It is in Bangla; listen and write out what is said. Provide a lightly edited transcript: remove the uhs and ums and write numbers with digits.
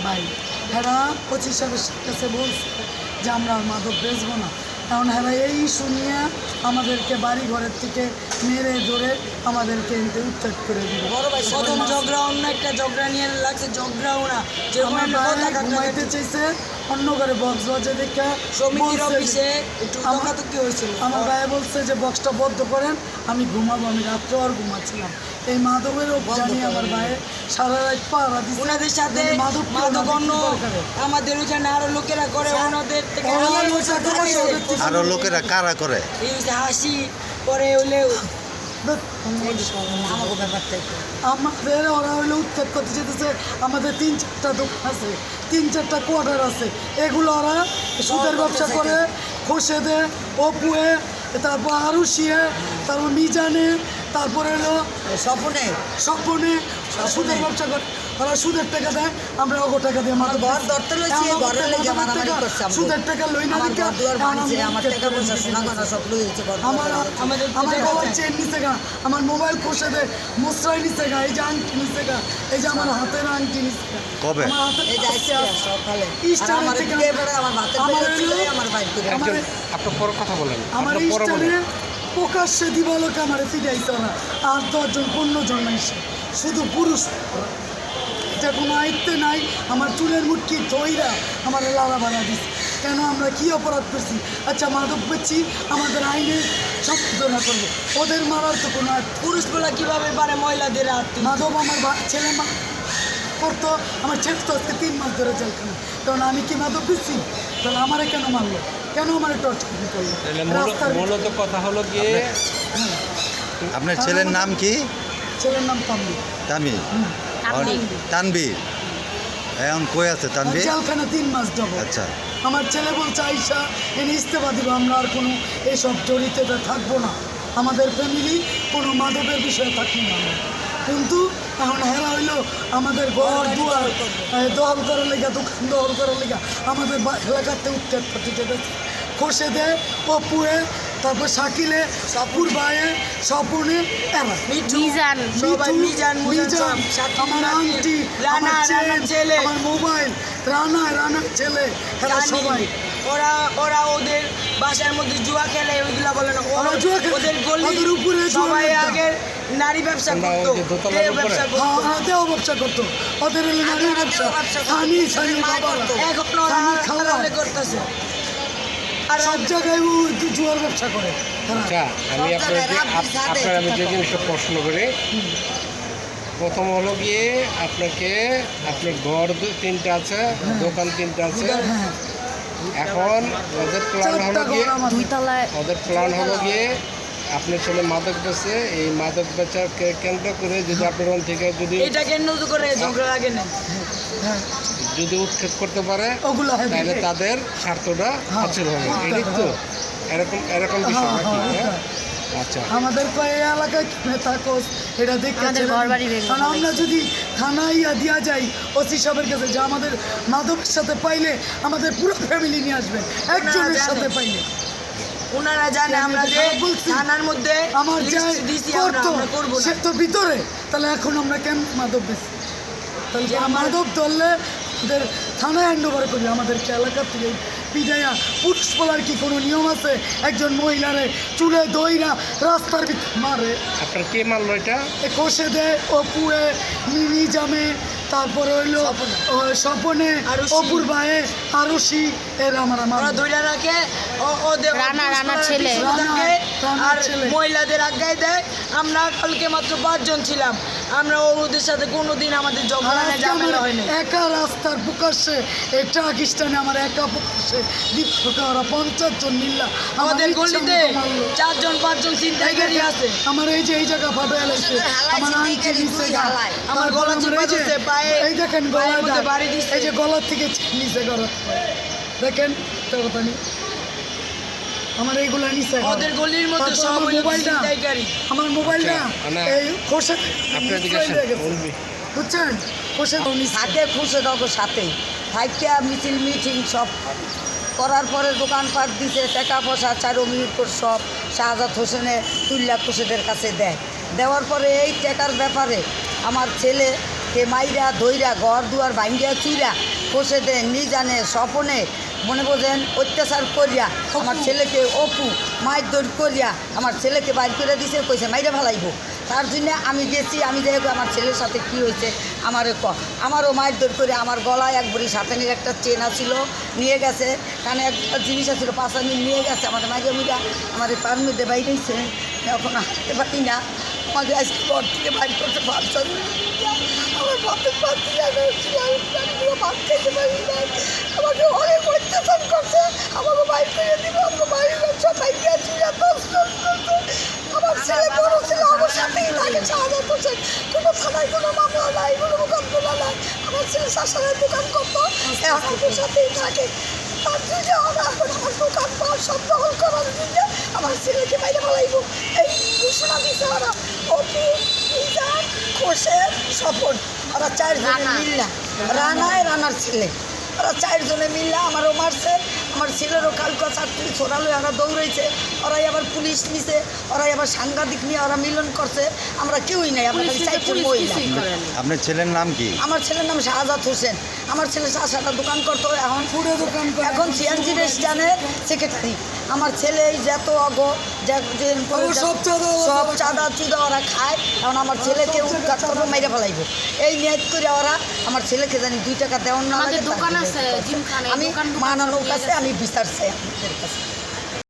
ভাই এরা 25 সালের কাছে বলছে যে আমরা আর মাদক বেচবো না। কারণ এরা এই ইস্যু নিয়ে আমাদেরকে বাড়ি ঘরের থেকে মেরে ধরে আমাদেরকে এনতে উচ্ছেদ করে দিল। প্রথম ঝগড়া অন্য একটা ঝগড়া নিয়ে লাগছে, ঝগড়াও না আমার ভাই ঘুমাইতে চাইছে অন্য ঘরে বক্স বাজে দেখে সমিতির অফিসে একটু তকাতকি হয়েছিল। আমার ভাই বলছে যে বক্সটা বন্ধ করেন, আমি ঘুমাবো। আমি রাত্রে আর ঘুমাচ্ছিলাম। এই মাদকের জানি আমার ভাই সারা রাত পাহারা দিচ্ছে। ওনাদের সাথে মাদক অন্য আমাদের ওইখানে আরো লোকেরা করে, ওনাদের থেকে আরো লোকেরা কারা করে এই যে হাসি করে হলেও আমাদের ওরা হইলে উৎখাত করতে যেতেছে। আমাদের 3-4টা দোকান আছে, 3-4টা কোয়ার্টার আছে, এগুলো ওরা সুদের ব্যবসা করে। খোরশেদে, অপুয়ে, তারপর আরুষিয়ে, তারপর মিজানে, তারপরে হলো স্বপনে সুদের ব্যবসা করে। ওরা সুদের টাকা দেয়, আমরা অগো টাকা দিয়ে মাদক ঘর ধরতে লইছি, ঘরে লেগে মারামারি করছে। সুদের টাকা লই না দিকে আমার টাকা পয়সা সোনা গয়না সব লই হয়েছে। আমার গলার চেন নিচে গা, আমার মোবাইল খসে দে, মুসরাই নিচে গা, এই যে আংটি নিচে গা, এই যে আমার হাতের আংটি নিচে গা। কবে আমার হাতে এই যে সকালে ইস্টারে আমার থেকে দিকে পড়ে আমার ভাতের আমার পেটে ছিল, হলো- আমার বাইর করে আমার আপনার পরে কথা বলেন, আমার আপনার পরে ইস্টারে বলেন। প্রকাশ্যে দিবালোকে আমার ফিরাইছে না। আর 10 জন 15 জন নাইছে, শুধু পুরুষ। এটা কোনো আয়ত্তে নাই। আমার চুলের মুটকি ধইরা আমার লালা বানা দিচ্ছে। কেন আমরা কি অপরাধ করছি? আচ্ছা মাদক বেচছি, আমাদের আইনে সংশোধনা করবো। ওদের মারার তো কোনো পুরুষগুলা কিভাবে পারে মহিলাদের আত্মীয়? মাদক আমার ছেলে করতো। আমার ছেলে তো আজকে 3 মাস ধরে জেলখানে। কারণ আমি কি মাদক বেচছি? তাহলে আমারে কেন মারলো? কেন আমার টর্চার করলো? রাস্তার মূলত কথা হলো গিয়ে আপনার ছেলের নাম কি? ছেলের নাম তাম্বি। তামি তানবীর। এখন কই আছে তানবীর? জেলখানে 3 মাস যাব। আচ্ছা, আমার ছেলে বলছে আইসা এনে ইস্তেফা দিব, আমরা আর কোনো এইসব জড়িততে থাকবো না। আমাদের ফ্যামিলি কোনো মাদকের বিষয়ে থাকবো না আমরা। কিন্তু এখন হেরা হইলো আমাদের ঘর দুয়ার দখল করার লেগা, দোকান দখল করার লেগা আমাদের এলাকাতে উৎখাত করতে যেতেছে। খসে দেয় অপুয়ে, তারপর শাকিলে, সাপুর ভাইয়ে, স্বপনে, এরা মিজান, সবাই মিজান, মিজান, আমার আন্টি, রানা, আমার রানার ছেলে, আমার মোবাইল, রানার ছেলে, এরা সবাই। ওরা ওদের বাসার মধ্যে জুয়া খেলে, ওইগুলা বলে না। ওরা জুয়া খেলে, ওদের গলি ওদের উপরে জুয়া সবাই খেলতো। আগে নারী ব্যবসা করতো, ওই যে দোতলার দেহ উপরে? ব্যবসা করতো। হ্যাঁ, দেহ ব্যবসা করতো। ওদের হলো নারী ব্যবসা, সানি বাবারা এখন ওরা সানি খাওয়া হালালে করতেছে। আর সব জায়গায় ও জুয়ার ব্যবসা করে তারা। আচ্ছা, আমি আপনার আমি যে জিনিসটা প্রশ্ন করি, প্রথম হলো গিয়ে আপনার ঘর 3টা আছে, দোকান 3টা আছে। হ্যাঁ, এখন ওদের প্ল্যান হলো 4টা গিয়ে ঘর আমার। ওদের প্ল্যান হলো গিয়ে আপনার ছেলে মাদক বেচে, এই মাদক বেচাকে কেন্দ্র করে যদি আপনার ওখান থেকে এটা কেন করে ঝগড়া লাগে না? হ্যাঁ, যদি উৎক্ষেপ করতে পারে, ওগুলা হেভি। তাহলে তাদের স্বার্থটা হাসিল হবে। এটাই তো এরকম বিষয় নাকি? হ্যাঁ? আচ্ছা, আমাদের কয় এলাকায় কেমনে থাকোস এটা দেখতে আমাদের ঘরবাড়ি ভেঙে কারণ আমরা যদি থানায় দিয়া যাই ওসি সাহেবের কাছে, যে আমাদের মাদকের সাথে পাইলে আমাদের পুরো ফ্যামিলি নিয়ে আসবেন, একজনের জানে। সাথে পাইলে। ওনারা জানে আমরা যে বলছি, থানার মধ্যে আমার যাই লিস্ট দিছি, করতো আমরা করবো সে না। তো ভিতরে, তাহলে এখন আমরা কেন মাদক বেশি? তাহলে যে আমার- মাদক ধরলে আমাদের থানায় হ্যান্ড ওভার করি। আমাদেরকে এলাকার থেকে পিজাইয়া পুরুষ বলার কি কোনো নিয়ম আছে? একজন মহিলারে চুলে দইরা রাস্তার ভিতরে মারে, আপনার কে মারলো এটা? কষে দেয়, অপুয়ে, নিজামে, তারপরে হইলো স্বপনে, আরুষি। অপুর ভাইয়ে, আরুষি, এরা আমার ওরা ধরে রাখে, ওদের রানার ছেলে। রানার আর ছেলে। মহিলাদের আজ্ঞায় দেয়। আমরা কালকে মাত্র 5 জন ছিলাম। আমরা ওদের সাথে কোনোদিন আমাদের ঝগড়া নেই, ঝামেলা হয়নি। একা রাস্তার প্রকাশ্যে এই ট্রাক স্ট্যান্ডে আমার একা প্রকাশ্যে দীপকা ওরা 50 জন মিল্লা আমাদের গলিতে 4 জন 5 জন ছিনতাইকারী আছে। আমার এই যে এই জায়গা ফাটে লাগছে, আমার আংটি নিচে গা, আমার গলা চিপা দিচ্ছে, পায়ে এই দেখেন পায়ের গলায় মধ্যে দাগ। বাড়ি দিচ্ছে। এই যে গলার থেকে নিচে গলা দেখেন, তার কথা নেই। আমার এইগুলা নিচে গলা। ওদের গলির মধ্যে তারপর সব আমার হইলো মোবাইলটা, ছিনতাইকারী। আমার মোবাইলটা মানে এই খোসা আপনার দিকে হয়ে গেছে। বলবি। বুঝছেন, খোসা থাকে খুশে তত সাথে থাইকা মিটিং সব করার পরে দোকানপাট দিছে, টাকা পয়সা 4 মিনিট করে সব শাহজাদ হোসেনে তুল্লা খুশেদের কাছে দেয়। দেওয়ার পরে এই টাকার ব্যাপারে আমার ছেলে কে মাইরা ধইরা ঘর দুয়ার ভাঙ্গিয়া চুইরা কষে দেন নিজানে স্বপনে মনে বোঝেন অত্যাচার করিয়া আমার ছেলেকে অপু মায়ের দৌড় করিয়া আমার ছেলেকে বাইর করে দিছে কইছে মাইরা ভালাইব। তার জন্য আমি গেছি, আমি দেখব আমার ছেলের সাথে কি হয়েছে আমারও মায়ের দৌড় করে আমার গলায় এক ভরি সাতানির একটা চেন ছিল নিয়ে গেছে, কানে একটা জিনিস ছিল পাশানি নিয়ে গেছে, আমার মাইরা মিরা আমার পার মধ্যে বাইরেছে, এখন হাঁটতে পারি না। আমাকে আজকে ঘর থেকে বাইর করতে পারছেন, আমার ভাতের পাচ্ছি না, ভাত খেতে পারি না, আমাকে অনেক অত্যাচার করছে, আমাকে বাইর করে দিব, আমাকে বাইরে সব বাইরে আছি আমার ছেলে বড় ছিল আমার সাথেই থাকে, সাহায্য করছে, কোনো থানায় কোনো মামলা নাই, কোনো মোকাবিলা নাই, আমার ছেলে শাসনের দোকান করতো, আমার সাথেই থাকে। তার জন্য এখন আমার দোকান পাওয়ার সব দখল করার জন্য আমার ছেলেকে বাইরে ফেলাইব এই ঘোষণা দিছে ওরা। অপু, মিজান, খোসের, স্বপন, ওরা চারজনে মিল্লা, রানার ছেলে, ওরা চারজনে মিল্লা আমারও মারছে, আমার ছেলেরও কালকা চারটি ছোড়ালো, ওরা দৌড়াইছে, ওরাই আবার পুলিশ নিছে, ওরাই আবার সাংবাদিক নিয়ে ওরা মিলন করছে, আমরা কেউই নাই, আমরা খালি চারজন মহিলা। আপনার ছেলের নাম কি? আমার ছেলের নাম শাহজাদ হোসেন, আমার ছেলে চাষাটা দোকান করতো, এখন পুরো দোকান করে এখন সিএনজি রেস্টানের সেক্রেটারি। আমার ছেলে এই যত সব চাঁদা চুদা ওরা খায়, এখন আমার ছেলেকে উৎখাত করবো, মেরে ফেলাইব এই নিয়ত করে ওরা আমার ছেলেকে জানি 2 টাকা দেওয়ার না লাগে। আমি মানানোর কাছে আমি বিচার চাই আপনাদের কাছে।